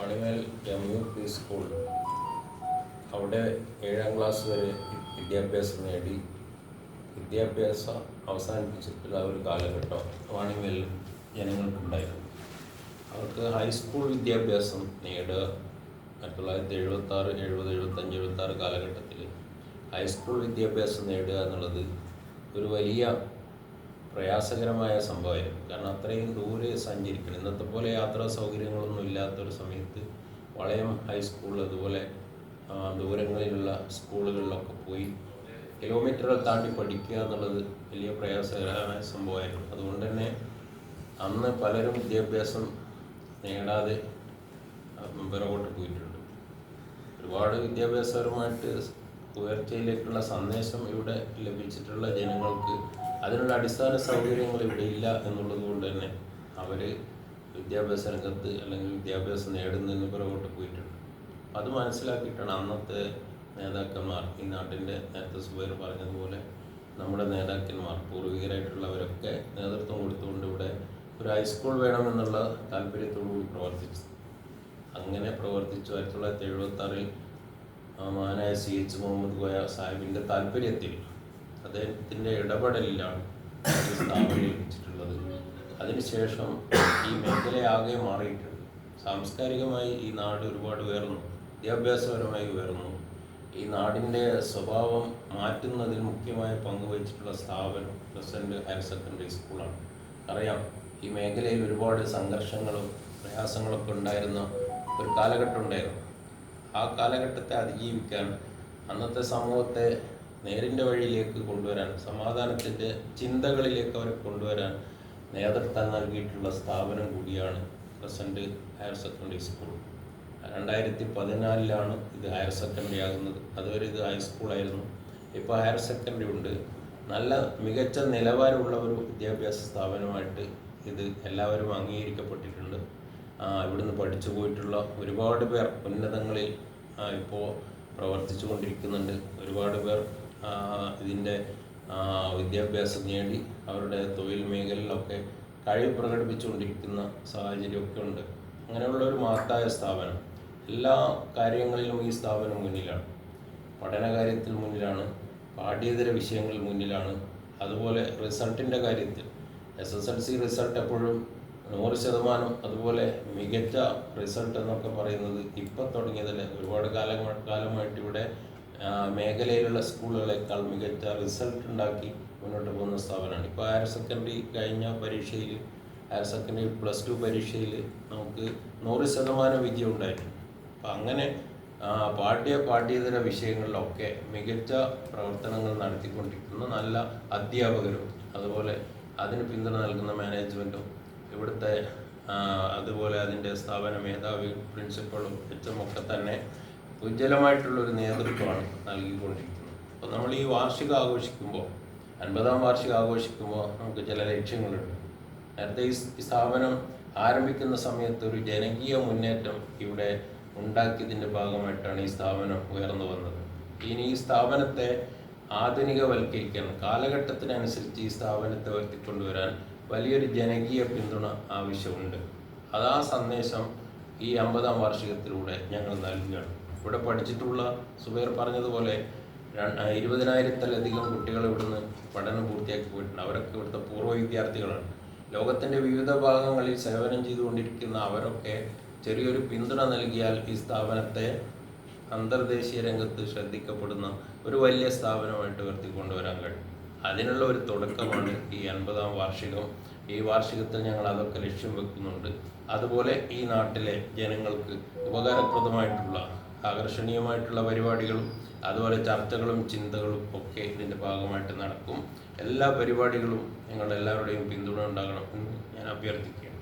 Vanimel MUP school. അവിടെ 7ാം class വരെ വിദ്യാഭ്യാസം നേടി വിദ്യാഭ്യാസം അവസാനിപ്പിച്ചിട്ടുള്ള ഒരു കാലഘട്ടം വാണിമേൽ ജനങ്ങൾക്കുണ്ടായിരുന്നു. അവർക്ക് ഹൈസ്കൂൾ വിദ്യാഭ്യാസം നേടുക 1976, 70, 75, 76 കാലഘട്ടത്തിൽ ഹൈസ്കൂൾ വിദ്യാഭ്യാസം നേടുക എന്നുള്ളത് ഒരു വലിയ പ്രയാസകരമായ സംഭവമായിരുന്നു. കാരണം അത്രയും ദൂരെ സഞ്ചരിക്കണം. ഇന്നത്തെ പോലെ യാത്രാ സൗകര്യങ്ങളൊന്നും ഇല്ലാത്തൊരു സമയത്ത് വളയം ഹൈസ്കൂൾ അതുപോലെ ദൂരങ്ങളിലുള്ള സ്കൂളുകളിലൊക്കെ പോയി കിലോമീറ്ററുകൾ താണ്ടി പഠിക്കുക എന്നുള്ളത് വലിയ പ്രയാസകരമായ സംഭവമായിരുന്നു. അതുകൊണ്ട് തന്നെ അന്ന് പലരും വിദ്യാഭ്യാസം നേടാതെ പിറകോട്ട് പോയിട്ടുണ്ട്. ഒരുപാട് വിദ്യാഭ്യാസപരമായിട്ട് ഉയർച്ചയിലേക്കുള്ള സന്ദേശം ഇവിടെ ലഭിച്ചിട്ടുള്ള ജനങ്ങൾക്ക് അതിനുള്ള അടിസ്ഥാന സൗകര്യങ്ങൾ ഇവിടെ ഇല്ല എന്നുള്ളത് കൊണ്ട് തന്നെ അവർ വിദ്യാഭ്യാസ രംഗത്ത് അല്ലെങ്കിൽ വിദ്യാഭ്യാസം നേടുന്നതിന് പിറകോട്ട് പോയിട്ടുണ്ട്. അത് മനസ്സിലാക്കിയിട്ടാണ് അന്നത്തെ നേതാക്കന്മാർ, ഈ നാട്ടിൻ്റെ നേരത്തെ സുബൈർ പറഞ്ഞതുപോലെ നമ്മുടെ നേതാക്കന്മാർ പൂർവികരായിട്ടുള്ളവരൊക്കെ നേതൃത്വം കൊടുത്തുകൊണ്ട് ഇവിടെ ഒരു ഹൈസ്കൂൾ വേണമെന്നുള്ള താല്പര്യത്തോടുകൂടി പ്രവർത്തിച്ചു. അങ്ങനെ പ്രവർത്തിച്ചു 1976 മഹാനായ CH മുഹമ്മദ് കോയ സാഹിബിൻ്റെ താല്പര്യത്തിൽ അദ്ദേഹത്തിൻ്റെ ഇടപെടലിലാണ് ഈ സ്ഥാപനം ലഭിച്ചിട്ടുള്ളത്. അതിനുശേഷം ഈ മേഖലയാകെ മാറിയിട്ടുണ്ട്. സാംസ്കാരികമായി ഈ നാട് ഒരുപാട് ഉയർന്നു, വിദ്യാഭ്യാസപരമായി ഉയർന്നു. ഈ നാടിൻ്റെ സ്വഭാവം മാറ്റുന്നതിൽ മുഖ്യമായ പങ്ക് വഹിച്ചിട്ടുള്ള സ്ഥാപനം പ്രസൻറ്റ് ഹയർ സെക്കൻഡറി സ്കൂളാണ്. അറിയാം, ഈ മേഖലയിൽ ഒരുപാട് സംഘർഷങ്ങളും പ്രയാസങ്ങളൊക്കെ ഉണ്ടായിരുന്ന ഒരു കാലഘട്ടം ഉണ്ടായിരുന്നു. ആ കാലഘട്ടത്തെ അതിജീവിക്കാൻ, അന്നത്തെ സമൂഹത്തെ നേരിൻ്റെ വഴിയിലേക്ക് കൊണ്ടുവരാൻ, സമാധാനത്തിൻ്റെ ചിന്തകളിലേക്ക് അവരെ കൊണ്ടുവരാൻ നേതൃത്വം നൽകിയിട്ടുള്ള സ്ഥാപനം കൂടിയാണ് പ്രസൻറ്റ് ഹയർ സെക്കൻഡറി സ്കൂൾ. 2014 ഇത് ഹയർ സെക്കൻഡറി ആകുന്നത്. അതുവരെ ഇത് ഹൈസ്കൂളായിരുന്നു. ഇപ്പോൾ ഹയർ സെക്കൻഡറി ഉണ്ട്. നല്ല മികച്ച നിലവാരമുള്ള ഒരു വിദ്യാഭ്യാസ സ്ഥാപനമായിട്ട് ഇത് എല്ലാവരും അംഗീകരിക്കപ്പെട്ടിട്ടുണ്ട്. ഇവിടുന്ന് പഠിച്ചു പോയിട്ടുള്ള ഒരുപാട് പേർ ഉന്നതങ്ങളിൽ ഇപ്പോൾ പ്രവർത്തിച്ചു കൊണ്ടിരിക്കുന്നുണ്ട്. ഒരുപാട് പേർ ഇതിൻ്റെ വിദ്യാഭ്യാസം നേടി അവരുടെ തൊഴിൽ മേഖലയിലൊക്കെ കഴിവ് പ്രകടിപ്പിച്ചുകൊണ്ടിരിക്കുന്ന സാഹചര്യമൊക്കെ ഉണ്ട്. അങ്ങനെയുള്ള ഒരു മഹത്തായ സ്ഥാപനം. എല്ലാ കാര്യങ്ങളിലും ഈ സ്ഥാപനം മുന്നിലാണ്. പഠന കാര്യത്തിൽ മുന്നിലാണ്, പാഠ്യേതര വിഷയങ്ങളിൽ മുന്നിലാണ്. അതുപോലെ റിസൾട്ടിൻ്റെ കാര്യത്തിൽ SSLC റിസൾട്ട് എപ്പോഴും 100%, അതുപോലെ മികച്ച റിസൾട്ട് എന്നൊക്കെ പറയുന്നത് ഇപ്പം തുടങ്ങിയതല്ല, ഒരുപാട് കാലമായിട്ട് ഇവിടെ മേഖലയിലുള്ള സ്കൂളുകളേക്കാൾ മികച്ച റിസൾട്ട് ഉണ്ടാക്കി മുന്നോട്ട് പോകുന്ന സ്ഥാപനമാണ്. ഇപ്പോൾ ഹയർ സെക്കൻഡറി കഴിഞ്ഞ പരീക്ഷയിൽ, ഹയർ സെക്കൻഡറി +2 പരീക്ഷയിൽ നമുക്ക് 100% വിജയം ഉണ്ടായിട്ടുണ്ട്. അപ്പം അങ്ങനെ പാഠ്യേതര വിഷയങ്ങളിലൊക്കെ മികച്ച പ്രവർത്തനങ്ങൾ നടത്തിക്കൊണ്ടിരിക്കുന്ന നല്ല അധ്യാപകരും അതുപോലെ അതിന് പിന്തുണ നൽകുന്ന മാനേജ്മെൻറ്റും ഇവിടുത്തെ അതുപോലെ അതിൻ്റെ സ്ഥാപന മേധാവി, പ്രിൻസിപ്പളും HM ഒക്കെ തന്നെ ഉജ്ജ്വലമായിട്ടുള്ളൊരു നേതൃത്വമാണ് നൽകിക്കൊണ്ടിരിക്കുന്നത്. അപ്പോൾ നമ്മൾ ഈ വാർഷികം ആഘോഷിക്കുമ്പോൾ, 50ാം വാർഷികം ആഘോഷിക്കുമ്പോൾ നമുക്ക് ചില ലക്ഷ്യങ്ങളുണ്ട്. നേരത്തെ ഈ സ്ഥാപനം ആരംഭിക്കുന്ന സമയത്ത് ഒരു ജനകീയ മുന്നേറ്റം ഇവിടെ ഉണ്ടാക്കിയതിൻ്റെ ഭാഗമായിട്ടാണ് ഈ സ്ഥാപനം ഉയർന്നു വന്നത്. ഇനി ഈ സ്ഥാപനത്തെ ആധുനികവൽക്കരിക്കാൻ, കാലഘട്ടത്തിനനുസരിച്ച് ഈ സ്ഥാപനത്തെ ഉയർത്തിക്കൊണ്ടുവരാൻ വലിയൊരു ജനകീയ പിന്തുണ ആവശ്യമുണ്ട്. അതാ സന്ദേശം ഈ 50ാം വാർഷികത്തിലൂടെ ഞങ്ങൾ നൽകുകയാണ്. ഇവിടെ പഠിച്ചിട്ടുള്ള സുബൈർ പറഞ്ഞതുപോലെ 20,000-ത്തിലധികം കുട്ടികൾ ഇവിടുന്ന് പഠനം പൂർത്തിയാക്കി പോയിട്ടുണ്ട്. അവരൊക്കെ ഇവിടുത്തെ പൂർവ്വ വിദ്യാർത്ഥികളാണ്. ലോകത്തിൻ്റെ വിവിധ ഭാഗങ്ങളിൽ സേവനം ചെയ്തുകൊണ്ടിരിക്കുന്ന അവരൊക്കെ ചെറിയൊരു പിന്തുണ നൽകിയാൽ ഈ സ്ഥാപനത്തെ അന്തർദേശീയ രംഗത്ത് ശ്രദ്ധിക്കപ്പെടുന്ന ഒരു വലിയ സ്ഥാപനമായിട്ട് ഉയർത്തിക്കൊണ്ടുവരാൻ കഴിയും. അതിനുള്ള ഒരു തുടക്കമാണ് ഈ 50ാം വാർഷികം. ഈ വാർഷികത്തിൽ ഞങ്ങൾ അതൊക്കെ ലക്ഷ്യം വെക്കുന്നുണ്ട്. അതുപോലെ ഈ നാട്ടിലെ ജനങ്ങൾക്ക് ഉപകാരപ്രദമായിട്ടുള്ള ആകർഷണീയമായിട്ടുള്ള പരിപാടികളും അതുപോലെ ചർച്ചകളും ചിന്തകളും ഒക്കെ ഇതിൻ്റെ ഭാഗമായിട്ട് നടക്കും. എല്ലാ പരിപാടികളും ഞങ്ങളുടെ എല്ലാവരുടെയും പിന്തുണ ഉണ്ടാകണം എന്ന് ഞാൻ അഭ്യർത്ഥിക്കുകയാണ്.